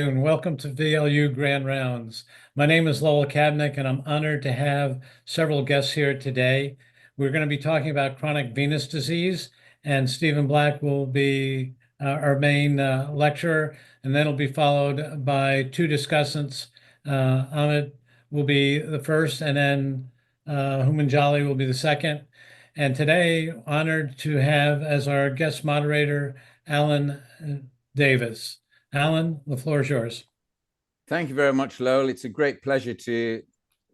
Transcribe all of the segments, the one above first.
And welcome to VLU Grand Rounds. My name is Lowell Kabnick, and I'm honored to have several guests here today. We're going to be talking about chronic venous disease, and Stephen Black will be our main lecturer, and then it'll be followed by two discussants. Ahmed will be the first, and then Humanjali will be the second. And today, honored to have as our guest moderator, Alan Davis. Alan, the floor is yours. Thank you very much, Lowell. It's a great pleasure to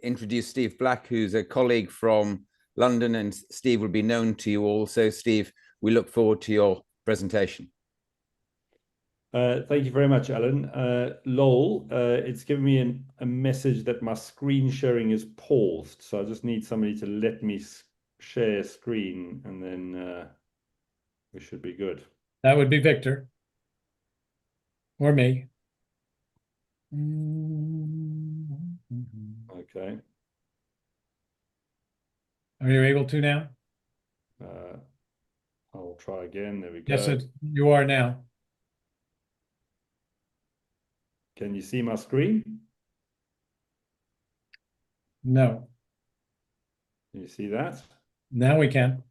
introduce Steve Black, who's a colleague from London, and Steve will be known to you all. So, Steve, we look forward to your presentation. Thank you very much, Alan. Lowell, it's given me a message that my screen sharing is paused. So I just need somebody to let me share screen, and then we should be good. That would be Victor. Or me. Okay. Are you able to now? I'll try again. There we go. Yes, you are now. Can you see my screen? No. Can you see that? Now we can.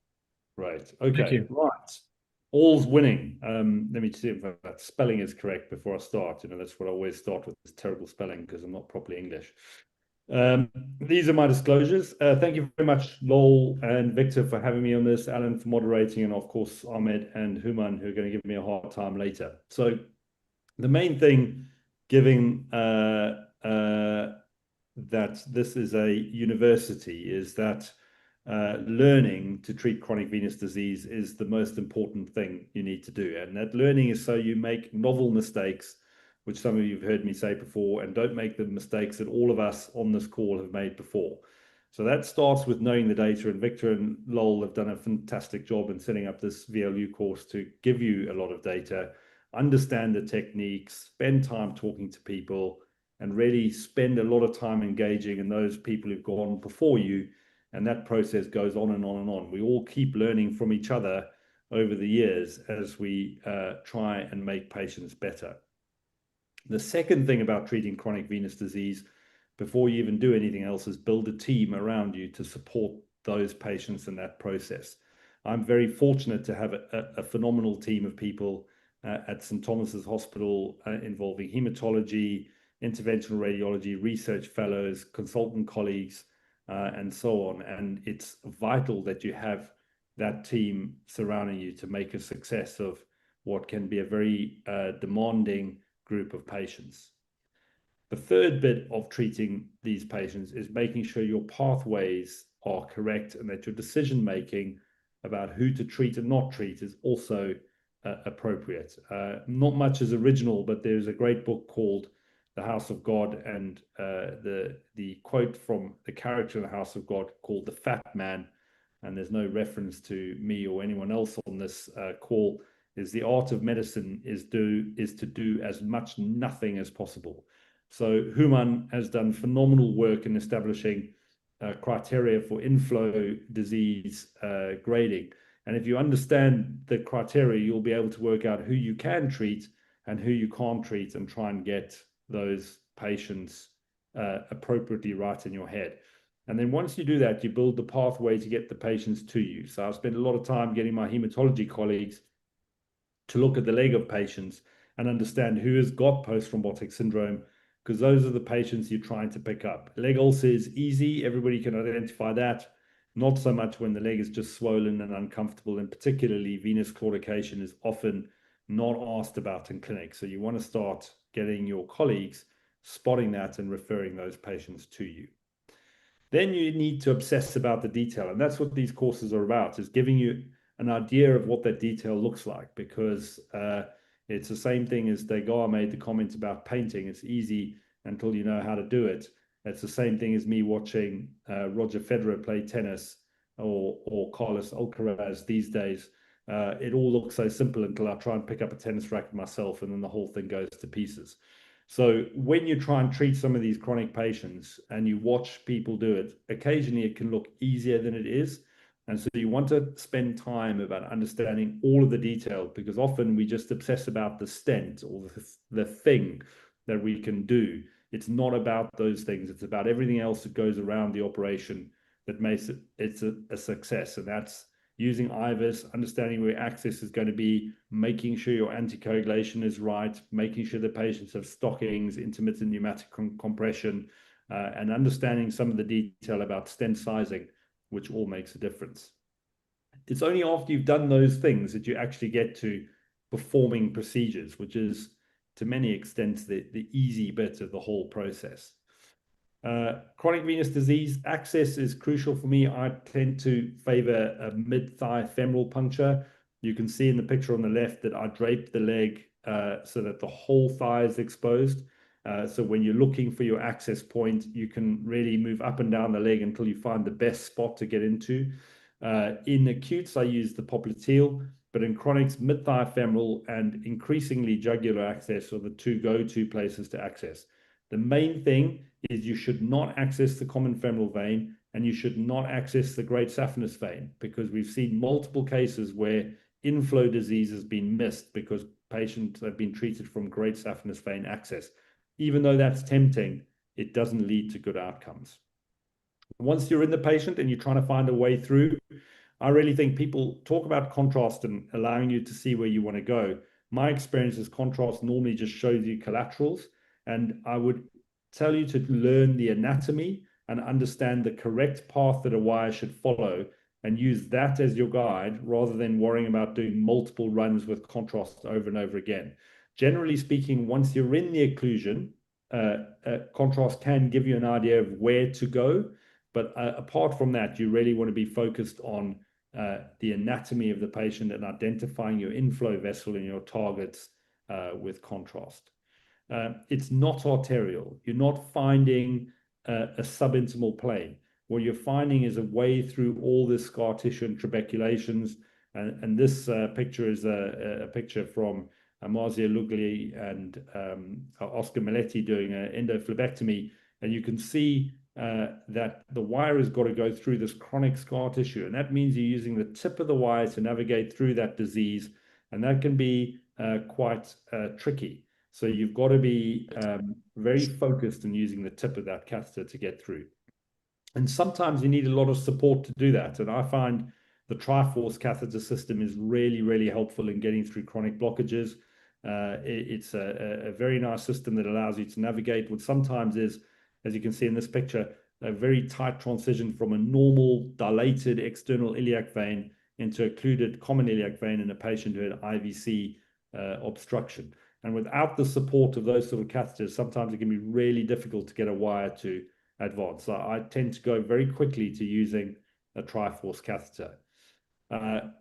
Right. Okay. Thank you. Right. All's winning. Let me see if that spelling is correct before I start. That's what I always start with, is terrible spelling because I'm not properly English. These are my disclosures. Thank you very much, Lowell and Victor, for having me on this, Alan for moderating, and of course, Ahmed and Human, who are going to give me a hard time later. So the main thing, given that this is a university, is that learning to treat chronic venous disease is the most important thing you need to do. And that learning is so you make novel mistakes, which some of you have heard me say before, and don't make the mistakes that all of us on this call have made before. So that starts with knowing the data, and Victor and Lowell have done a fantastic job in setting up this VLU course to give you a lot of data, understand the techniques, spend time talking to people, and really spend a lot of time engaging in those people who've gone before you. And that process goes on and on and on. We all keep learning from each other over the years as we try and make patients better. The second thing about treating chronic venous disease, before you even do anything else, is build a team around you to support those patients in that process. I'm very fortunate to have a phenomenal team of people at St. Thomas's Hospital involving hematology, interventional radiology, research fellows, consultant colleagues, and so on. And it's vital that you have that team surrounding you to make a success of what can be a very demanding group of patients. The third bit of treating these patients is making sure your pathways are correct and that your decision making about who to treat and not treat is also appropriate. Not much is original, but there's a great book called The House of God, and the quote from the character in The House of God called the Fat Man, and there's no reference to me or anyone else on this call, is the art of medicine is to do as much nothing as possible. So Human has done phenomenal work in establishing criteria for inflow disease grading. And if you understand the criteria, you'll be able to work out who you can treat and who you can't treat, and try and get those patients appropriately right in your head. And then once you do that, you build the pathway to get the patients to you. So I've spent a lot of time getting my hematology colleagues to look at the leg of patients and understand who has got post-thrombotic syndrome, because those are the patients you're trying to pick up. Leg ulcer is easy. Everybody can identify that. Not so much when the leg is just swollen and uncomfortable, and particularly venous claudication is often not asked about in clinic. So you want to start getting your colleagues spotting that and referring those patients to you. Then you need to obsess about the detail. And that's what these courses are about, is giving you an idea of what that detail looks like, because it's the same thing as Degas made the comment about painting. It's easy until you know how to do it. It's the same thing as me watching Roger Federer play tennis or Carlos Alcaraz these days. It all looks so simple until I try and pick up a tennis racket myself, and then the whole thing goes to pieces. So when you try and treat some of these chronic patients and you watch people do it, occasionally it can look easier than it is. And so you want to spend time about understanding all of the detail, because often we just obsess about the stent or the thing that we can do. It's not about those things. It's about everything else that goes around the operation that makes it a success. And that's using IVUS, understanding where access is going to be, making sure your anticoagulation is right, making sure the patients have stockings, intermittent pneumatic compression, and understanding some of the detail about stent sizing, which all makes a difference. It's only after you've done those things that you actually get to performing procedures, which is to many extents the easy bit of the whole process. Chronic venous disease access is crucial for me. I tend to favor a mid-thigh femoral puncture. You can see in the picture on the left that I draped the leg so that the whole thigh is exposed. So when you're looking for your access point, you can really move up and down the leg until you find the best spot to get into. In acutes, I use the popliteal, but in chronics, mid-thigh femoral and increasingly jugular access are the two go-to places to access. The main thing is you should not access the common femoral vein, and you should not access the great saphenous vein, because we've seen multiple cases where inflow disease has been missed because patients have been treated from great saphenous vein access. Even though that's tempting, it doesn't lead to good outcomes. Once you're in the patient and you're trying to find a way through, I really think people talk about contrast and allowing you to see where you want to go. My experience is contrast normally just shows you collaterals, and I would tell you to learn the anatomy and understand the correct path that a wire should follow and use that as your guide rather than worrying about doing multiple runs with contrast over and over again. Generally speaking, once you're in the occlusion, contrast can give you an idea of where to go. But apart from that, you really want to be focused on the anatomy of the patient and identifying your inflow vessel and your targets with contrast. It's not arterial. You're not finding a subintimal plane. What you're finding is a way through all this scar tissue and trabeculations. And this picture is a picture from Marzia Lugli and Oscar Meletti doing an endophlebectomy. And you can see that the wire has got to go through this chronic scar tissue. And that means you're using the tip of the wire to navigate through that disease. And that can be quite tricky. So you've got to be very focused on using the tip of that catheter to get through. And sometimes you need a lot of support to do that. And I find the Triforce catheter system is really, really helpful in getting through chronic blockages. It's a very nice system that allows you to navigate what sometimes is, as you can see in this picture, a very tight transition from a normal dilated external iliac vein into occluded common iliac vein in a patient who had IVC obstruction. And without the support of those sort of catheters, sometimes it can be really difficult to get a wire to advance. So I tend to go very quickly to using a Triforce catheter.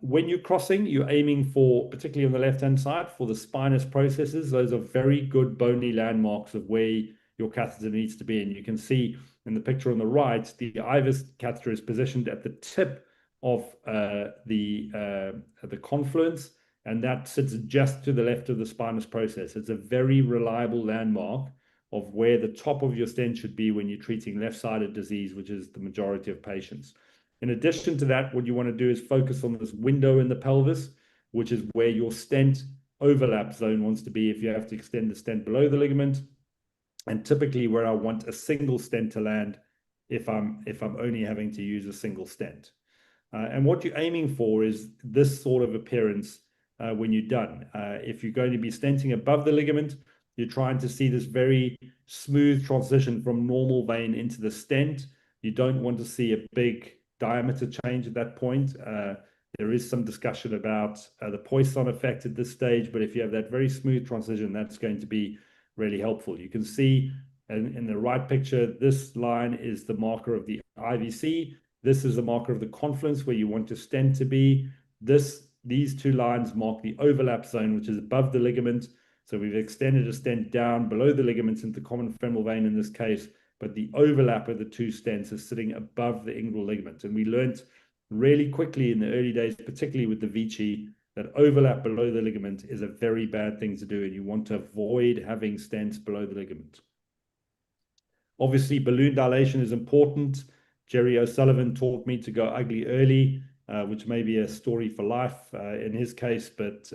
When you're crossing, you're aiming for, particularly on the left-hand side, for the spinous processes. Those are very good bony landmarks of where your catheter needs to be. And you can see in the picture on the right, the IVUS catheter is positioned at the tip of the confluence, and that sits just to the left of the spinous process. It's a very reliable landmark of where the top of your stent should be when you're treating left-sided disease, which is the majority of patients. In addition to that, what you want to do is focus on this window in the pelvis, which is where your stent overlap zone wants to be if you have to extend the stent below the ligament, and typically where I want a single stent to land if I'm only having to use a single stent. And what you're aiming for is this sort of appearance when you're done. If you're going to be stenting above the ligament, you're trying to see this very smooth transition from normal vein into the stent. You don't want to see a big diameter change at that point. There is some discussion about the Poisson effect at this stage, but if you have that very smooth transition, that's going to be really helpful. You can see in the right picture, this line is the marker of the IVC. This is the marker of the confluence where you want your stent to be. These two lines mark the overlap zone, which is above the ligament. So we've extended a stent down below the ligaments into the common femoral vein in this case, but the overlap of the two stents is sitting above the inguinal ligament. And we learned really quickly in the early days, particularly with the Vici, that overlap below the ligament is a very bad thing to do, and you want to avoid having stents below the ligament. Obviously, balloon dilation is important. Jerry O'Sullivan taught me to go ugly early, which may be a story for life in his case, but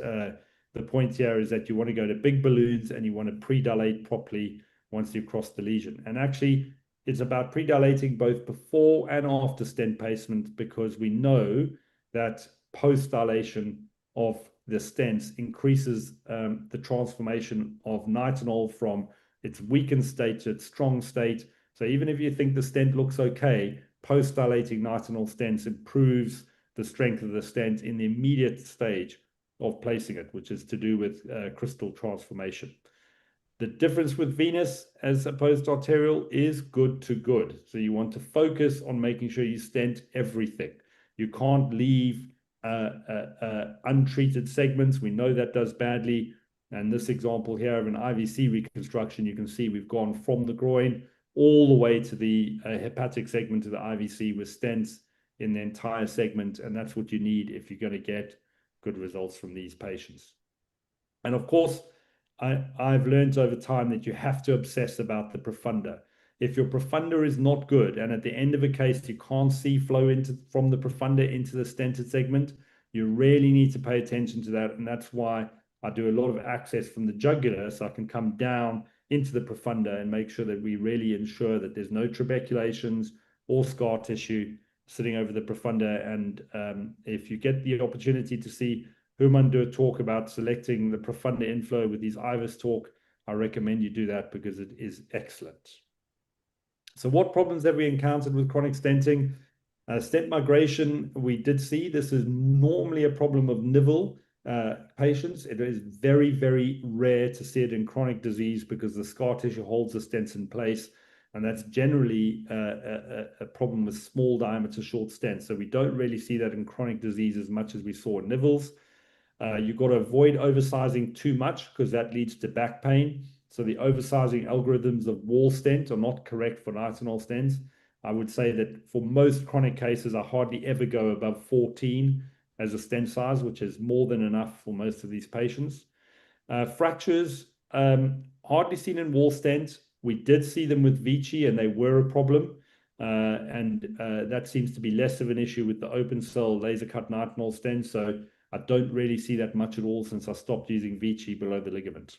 the point here is that you want to go to big balloons and you want to pre-dilate properly once you've crossed the lesion. And actually, it's about pre-dilating both before and after stent placement, because we know that post-dilation of the stents increases the transformation of nitinol from its weakened state to its strong state. So even if you think the stent looks okay, post-dilating nitinol stents improves the strength of the stent in the immediate stage of placing it, which is to do with crystal transformation. The difference with venous as opposed to arterial is good to good. So you want to focus on making sure you stent everything. You can't leave untreated segments. We know that does badly. And this example here of an IVC reconstruction, you can see we've gone from the groin all the way to the hepatic segment of the IVC with stents in the entire segment. And that's what you need if you're going to get good results from these patients. And of course, I've learned over time that you have to obsess about the profunda. If your profunda is not good, and at the end of a case, you can't see flow from the profunda into the stented segment, you really need to pay attention to that. And that's why I do a lot of access from the jugular, so I can come down into the profunda and make sure that we really ensure that there's no trabeculations or scar tissue sitting over the profunda. And if you get the opportunity to see Human do a talk about selecting the profunda inflow with his IVUS talk, I recommend you do that because it is excellent. So what problems have we encountered with chronic stenting? Stent migration, we did see this is normally a problem of nivel patients. It is very, very rare to see it in chronic disease because the scar tissue holds the stents in place. And that's generally a problem with small diameter short stents. So we don't really see that in chronic disease as much as we saw in nivels. You've got to avoid oversizing too much because that leads to back pain. So the oversizing algorithms of wall stent are not correct for nitinol stents. I would say that for most chronic cases, I hardly ever go above 14 as a stent size, which is more than enough for most of these patients. Fractures, hardly seen in wall stents. We did see them with Vici and they were a problem. That seems to be less of an issue with the open cell laser cut nitinol stents. So I don't really see that much at all since I stopped using Vici below the ligament.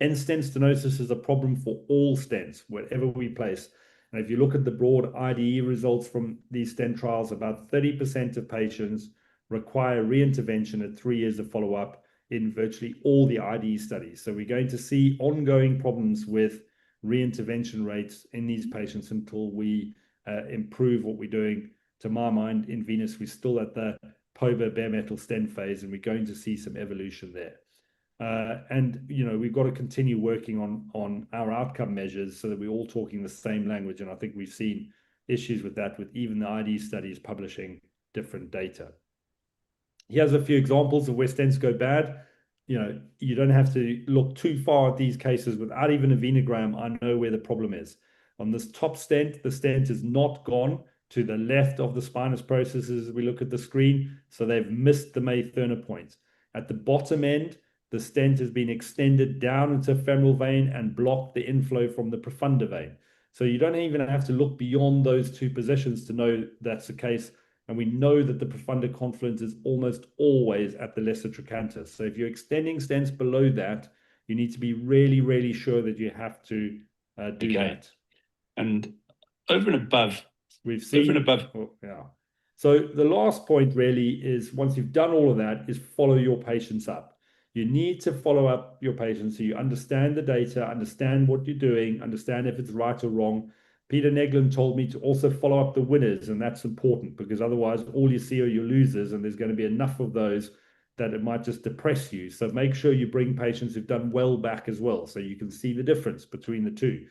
In-stent stenosis is a problem for all stents, wherever we place. And if you look at the broad IDE results from these stent trials, about 30% of patients require reintervention at 3 years of follow-up in virtually all the IDE studies. So we're going to see ongoing problems with reintervention rates in these patients until we improve what we're doing. To my mind, in venous, we're still at the POBA bare metal stent phase, and we're going to see some evolution there. We've got to continue working on our outcome measures so that we're all talking the same language. And I think we've seen issues with that, with even the ID studies publishing different data. Here's a few examples of where stents go bad. You don't have to look too far at these cases. Without even a venogram, I know where the problem is. On this top stent, the stent is not gone to the left of the spinous processes as we look at the screen. So they've missed the May-Thurner point. At the bottom end, the stent has been extended down into a femoral vein and blocked the inflow from the profunda vein. So you don't even have to look beyond those two positions to know that's the case. And we know that the profunda confluence is almost always at the lesser trochanter. So if you're extending stents below that, you need to be really, really sure that you have to do that. And over and above, we've seen over and above. Oh, yeah. So the last point really is, once you've done all of that, is follow your patients up. You need to follow up your patients so you understand the data, understand what you're doing, understand if it's right or wrong. Peter Neglin told me to also follow up the winners, and that's important because otherwise all you see are your losers, and there's going to be enough of those that it might just depress you. So make sure you bring patients who've done well back as well, so you can see the difference between the two.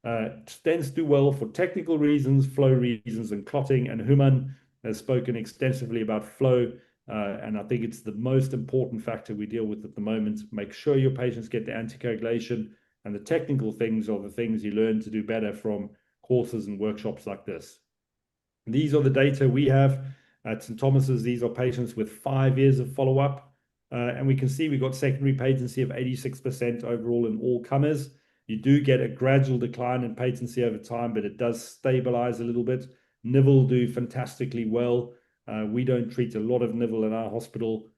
Stents do well for technical reasons, flow reasons, and clotting, and Human has spoken extensively about flow. And I think it's the most important factor we deal with at the moment. Make sure your patients get the anticoagulation, and the technical things are the things you learn to do better from courses and workshops like this. These are the data we have at St. Thomas's. These are patients with 5 years of follow-up. And we can see we've got secondary patency of 86% overall in all comers. You do get a gradual decline in patency over time, but it does stabilize a little bit. Nivel do fantastically well. We don't treat a lot of nivel in our hospital.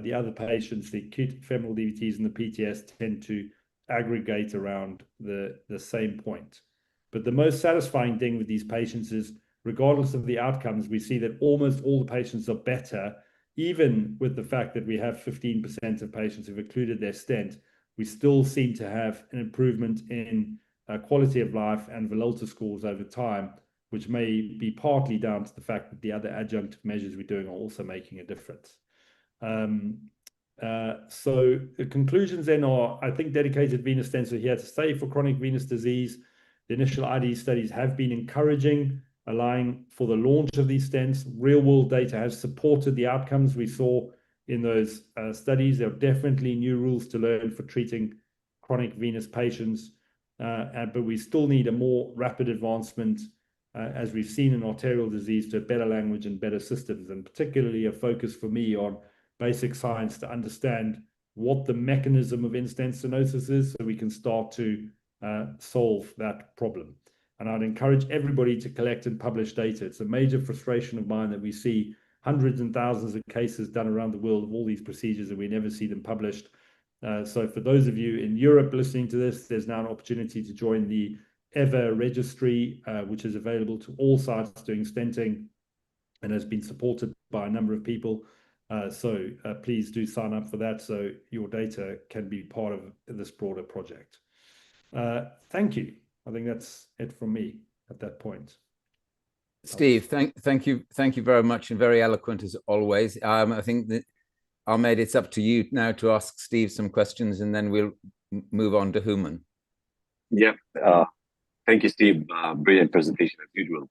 The other patients, the acute femoral DVTs and the PTS, tend to aggregate around the same point. But the most satisfying thing with these patients is, regardless of the outcomes, we see that almost all the patients are better, even with the fact that we have 15% of patients who've occluded their stent. We still seem to have an improvement in quality of life and Volta scores over time, which may be partly down to the fact that the other adjunctive measures we're doing are also making a difference. So the conclusions then are, I think dedicated venous stents are here to stay for chronic venous disease. The initial IDE studies have been encouraging, allowing for the launch of these stents. Real world data has supported the outcomes we saw in those studies. There are definitely new rules to learn for treating chronic venous patients, but we still need a more rapid advancement, as we've seen in arterial disease, to better language and better systems, and particularly a focus for me on basic science to understand what the mechanism of in-stent stenosis is, so we can start to solve that problem. And I'd encourage everybody to collect and publish data. It's a major frustration of mine that we see hundreds and thousands of cases done around the world of all these procedures and we never see them published. So for those of you in Europe listening to this, there's now an opportunity to join the EVA registry, which is available to all sites doing stenting and has been supported by a number of people. So please do sign up for that so your data can be part of this broader project. Thank you. I think that's it from me at that point. Steve, thank you very much, and very eloquent as always. I think that Ahmed, it's up to you now to ask Steve some questions, and then we'll move on to Human. Yeah, thank you, Steve. Brilliant presentation as usual.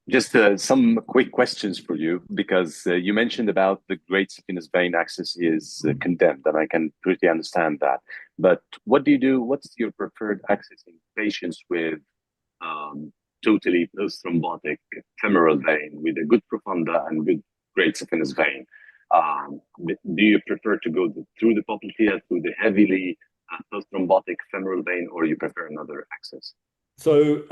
Just some quick questions for you, because you mentioned about the great saphenous vein axis is condemned, and I can pretty understand that. But what do you do? What's your preferred axis in patients with totally post-thrombotic femoral vein with a good profunda and good great saphenous vein? Do you prefer to go through the popliteal, through the heavily post-thrombotic femoral vein, or you prefer another axis? So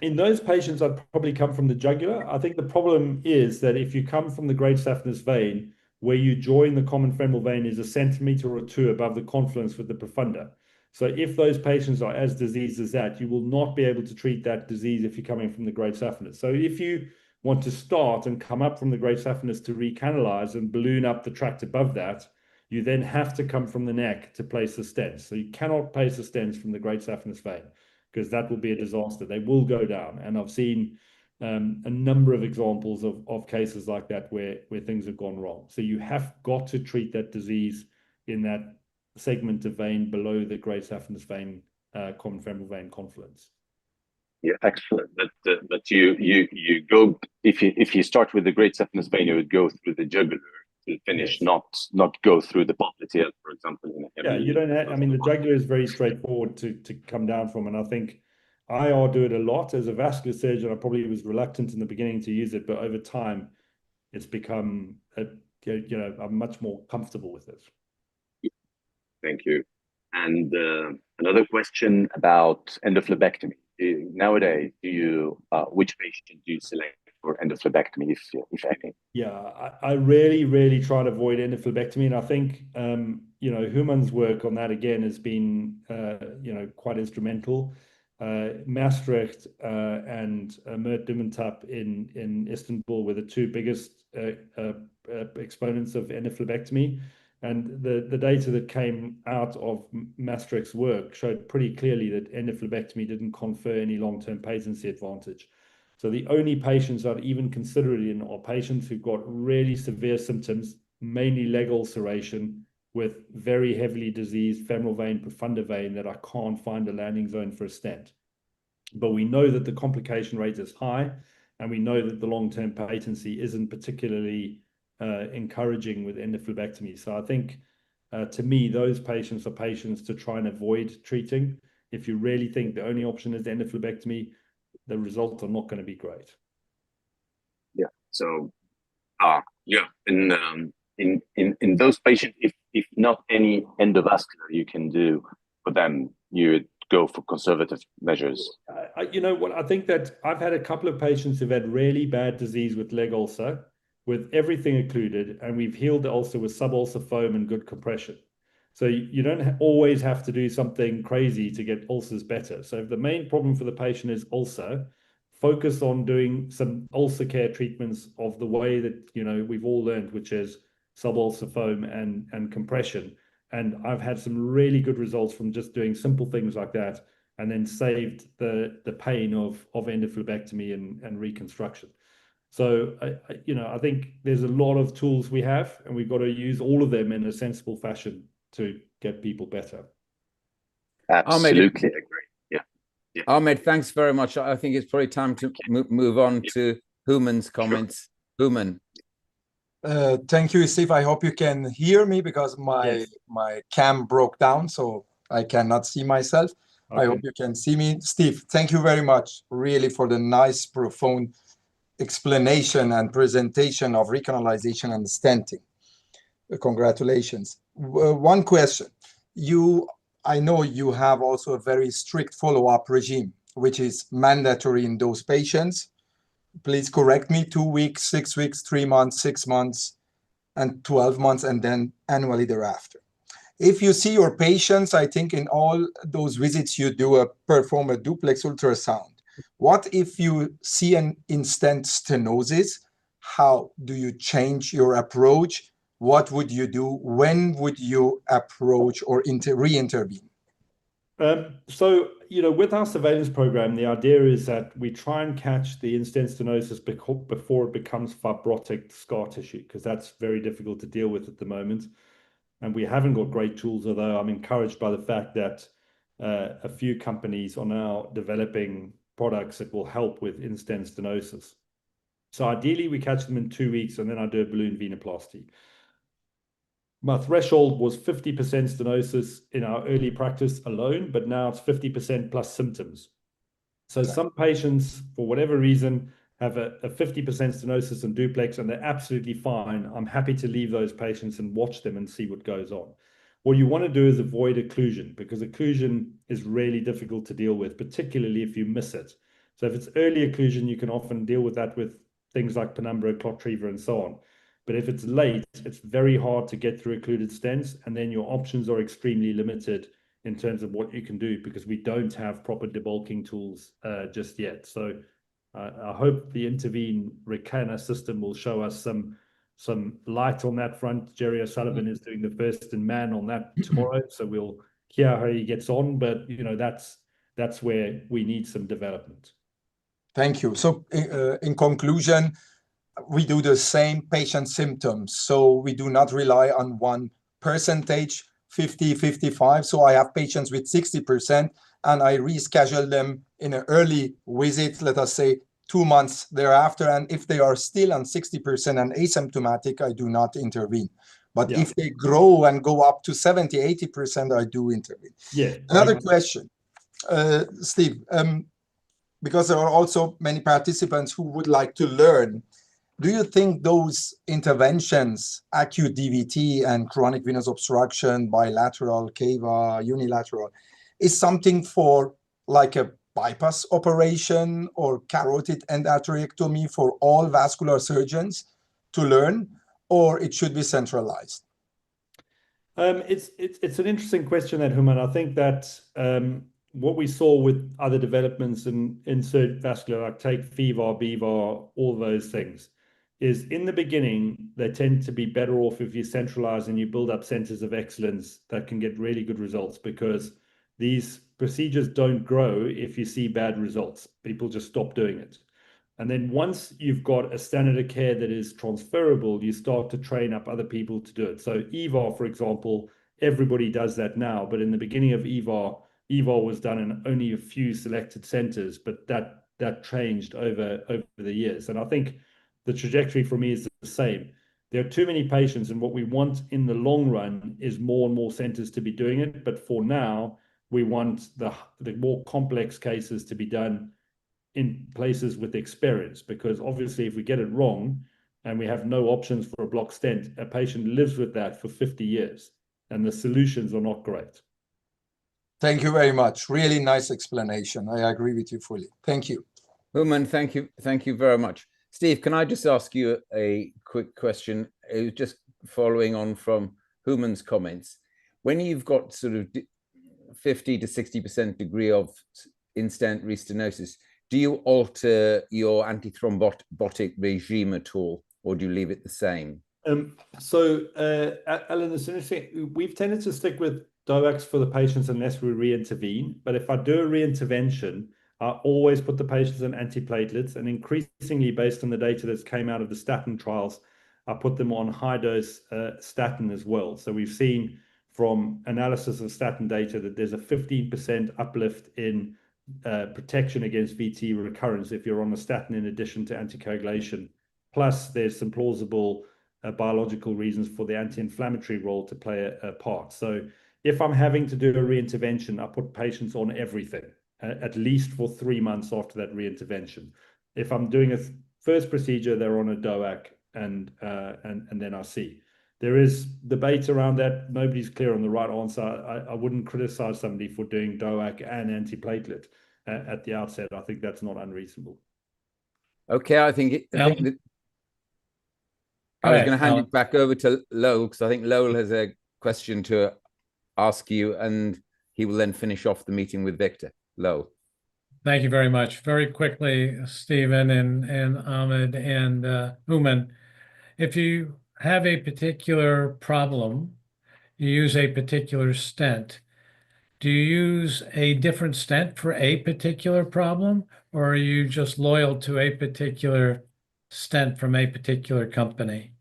in those patients, I'd probably come from the jugular. I think the problem is that if you come from the great saphenous vein, where you join the common femoral vein is 1 centimeter or 2 above the confluence with the profunda. So if those patients are as diseased as that, you will not be able to treat that disease if you're coming from the great saphenous. So if you want to start and come up from the great saphenous to recanalize and balloon up the tract above that, you then have to come from the neck to place the stents. So you cannot place the stents from the great saphenous vein, because that will be a disaster. They will go down. And I've seen a number of examples of cases like that where things have gone wrong. So you have got to treat that disease in that segment of vein below the great saphenous vein, common femoral vein confluence. Yeah, excellent. But you go, if you start with the great saphenous vein, you would go through the jugular to finish, yes. not go through the popliteal, for example. Yeah, you don't have, I mean, the jugular is very straightforward to come down from, and I think IR do it a lot. As a vascular surgeon, I probably was reluctant in the beginning to use it, but over time, it's become, I'm much more comfortable with it. Thank you. And another question about endophlebectomy. Nowadays, which patient do you select for endophlebectomy, if any? Yeah, I really try to avoid endophlebectomy, and I think Human's work on that again has been quite instrumental. Maastricht and Mert Dummentap in Istanbul were the 2 biggest exponents of endophlebectomy. And the data that came out of Maastricht's work showed pretty clearly that endophlebectomy didn't confer any long-term patency advantage. So the only patients I'd even consider it in are patients who've got really severe symptoms, mainly leg ulceration, with very heavily diseased femoral vein, profunda vein, that I can't find a landing zone for a stent. But we know that the complication rate is high, and we know that the long-term patency isn't particularly encouraging with endophlebectomy. So I think, to me, those patients are patients to try and avoid treating. If you really think the only option is endophlebectomy, the results are not going to be great. Yeah. So, in those patients, if not any endovascular you can do for them, you would go for conservative measures. You know what? I think that I've had a couple of patients who've had really bad disease with leg ulcer, with everything occluded, and we've healed the ulcer with subalcer foam and good compression. So you don't always have to do something crazy to get ulcers better. So if the main problem for the patient is ulcer, focus on doing some ulcer care treatments of the way that, you know, we've all learned, which is subalcer foam and compression. And I've had some really good results from just doing simple things like that, and then saved the pain of endophlebectomy and reconstruction. So, I think there's a lot of tools we have, and we've got to use all of them in a sensible fashion to get people better. Absolutely agree. Yeah. Ahmed, thanks very much. I think it's probably time to move on to Human's comments. Human. Thank you, Steve. I hope you can hear me, because my cam broke down, so I cannot see myself. Okay. I hope you can see me. Steve, thank you very much, really, for the nice, profound explanation and presentation of recanalization and stenting. Congratulations. One question. I know you have also a very strict follow-up regime, which is mandatory in those patients. Please correct me, 2 weeks, 6 weeks, 3 months, 6 months, and 12 months, and then annually thereafter. If you see your patients, I think in all those visits you do perform a duplex ultrasound. What if you see an in-stent stenosis? How do you change your approach? What would you do? When would you approach or re-intervene? So, with our surveillance program, the idea is that we try and catch the in-stent stenosis before it becomes fibrotic scar tissue, because that's very difficult to deal with at the moment. And we haven't got great tools, although I'm encouraged by the fact that a few companies are now developing products that will help with in-stent stenosis. So ideally, we catch them in 2 weeks, and then I do a balloon venoplasty. My threshold was 50% stenosis in our early practice alone, but now it's 50% plus symptoms. So some patients, for whatever reason, have a 50% stenosis and duplex, and they're absolutely fine. I'm happy to leave those patients and watch them and see what goes on. What you want to do is avoid occlusion, because occlusion is really difficult to deal with, particularly if you miss it. So if it's early occlusion, you can often deal with that with things like penumbra, clot retriever, and so on. But if it's late, it's very hard to get through occluded stents, and then your options are extremely limited in terms of what you can do, because we don't have proper debulking tools just yet. So I hope the Intervene Recana system will show us some light on that front. Jerry O'Sullivan is doing the first in man on that tomorrow, so we'll hear how he gets on. But that's where we need some development. Thank you. So in conclusion, we do the same patient symptoms. So we do not rely on one percentage, 50, 55. So I have patients with 60%, and I reschedule them in an early visit, let us say 2 months thereafter. And if they are still on 60% and asymptomatic, I do not intervene. But if they grow and go up to 70, 80%, I do intervene. Yeah. Another question, Steve, because there are also many participants who would like to learn. Do you think those interventions, acute DVT and chronic venous obstruction, bilateral, cava, unilateral, is something for like a bypass operation or carotid endarterectomy for all vascular surgeons to learn, or it should be centralized? It's an interesting question, that Human. I think that what we saw with other developments in insert vascular, like take FEVAR, BVAR, all those things, is in the beginning, they tend to be better off if you centralize and you build up centers of excellence that can get really good results, because these procedures don't grow if you see bad results. People just stop doing it. And then once you've got a standard of care that is transferable, you start to train up other people to do it. So EVAR, for example, everybody does that now, but in the beginning of EVAR was done in only a few selected centers, but that changed over the years. And I think the trajectory for me is the same. There are too many patients, and what we want in the long run is more and more centers to be doing it. But for now, we want the more complex cases to be done in places with experience, because obviously if we get it wrong and we have no options for a block stent, a patient lives with that for 50 years, and the solutions are not great. Thank you very much. Really nice explanation. I agree with you fully. Thank you. Human, thank you very much. Steve, can I just ask you a quick question? It was just following on from Human's comments. When you've got sort of 50 to 60% degree of in-stent restenosis, do you alter your antithrombotic regime at all, or do you leave it the same? Alan, it's interesting. We've tended to stick with DOACs for the patients unless we re-intervene. But if I do a re-intervention, I always put the patients on antiplatelets, and increasingly, based on the data that's came out of the statin trials, I put them on high-dose statin as well. So we've seen from analysis of statin data that there's a 15% uplift in protection against VT recurrence if you're on a statin in addition to anticoagulation. Plus, there's some plausible biological reasons for the anti-inflammatory role to play a part. So if I'm having to do a re-intervention, I put patients on everything, at least for 3 months after that re-intervention. If I'm doing a first procedure, they're on a DOAC, and then I see. There is debate around that. Nobody's clear on the right answer. I wouldn't criticize somebody for doing DOAC and antiplatelet at the outset. I think that's not unreasonable. Okay, I think I was going to hand it back over to Lowell, because I think Lowell has a question to ask you, and he will then finish off the meeting with Victor. Lowell. Thank you very much. Very quickly, Stephen and Ahmed and Human, if you have a particular problem, you use a particular stent. Do you use a different stent for a particular problem, or are you just loyal to a particular stent from a particular company?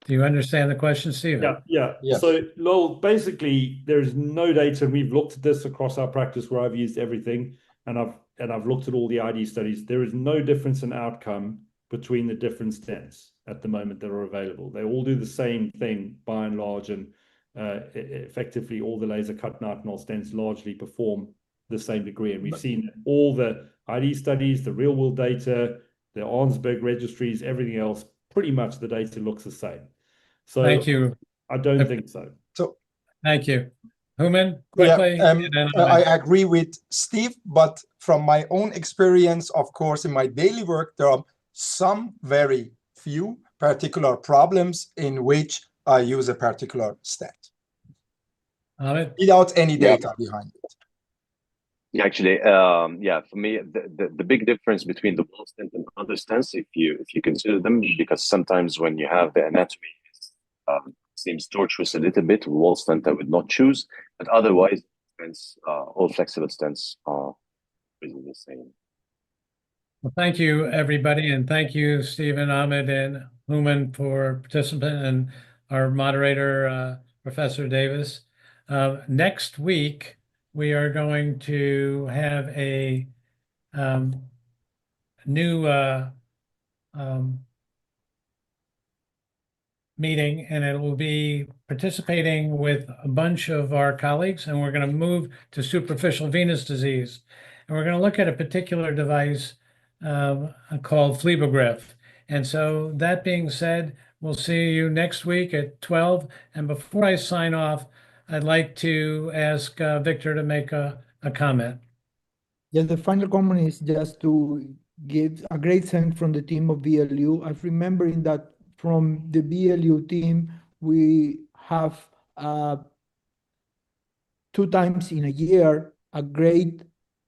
Do you understand the question, Stephen? Yeah. Yes. So, Lowell, basically, there's no data. We've looked at this across our practice where I've used everything, and I've looked at all the ID studies. There is no difference in outcome between the different stents at the moment that are available. They all do the same thing by and large, and effectively all the laser cut nitinol stents largely perform the same degree. And we've seen all the ID studies, the real world data, the Arnsberg registries, everything else, pretty much the data looks the same. So Thank you. I don't think so. Thank you. Human, quickly. Yeah, I agree with Steve, but from my own experience, of course, in my daily work, there are some very few particular problems in which I use a particular stent without any data behind it. Yeah, actually, for me, the big difference between the wall stent and other stents, if you consider them, because sometimes when you have the anatomy, seems tortuous a little bit. Wall stent I would not choose, but otherwise, stents, all flexible stents are really the same. Well, thank you, everybody, and thank you, Stephen, Ahmed, and Human for participating, and our moderator, Professor Davis. Next week, we are going to have a new meeting, and it will be participating with a bunch of our colleagues, and we're going to move to superficial venous disease. And we're going to look at a particular device called phlebograph. And so that being said, we'll see you next week at 12. And before I sign off, I'd like to ask Victor to make a comment. Yeah, the final comment is just to give a great thanks from the team of VLU. I'm remembering that from the VLU team, we have 2 times in a year a great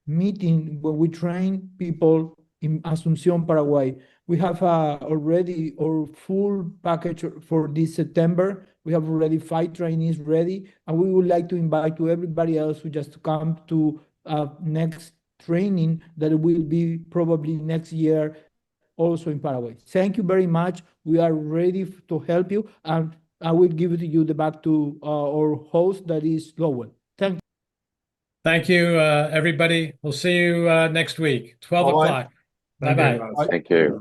meeting where we train people in Asunción, Paraguay. We have already our full package for this September. We have already 5 trainees ready, and we would like to invite to everybody else who just come to next training that will be probably next year also in Paraguay. Thank you very much. We are ready to help you, and I will give you the back to our host, that is Lowell. Thank you. Thank you, everybody. We'll see you next week, 12 o'clock. Bye-bye. Thank you.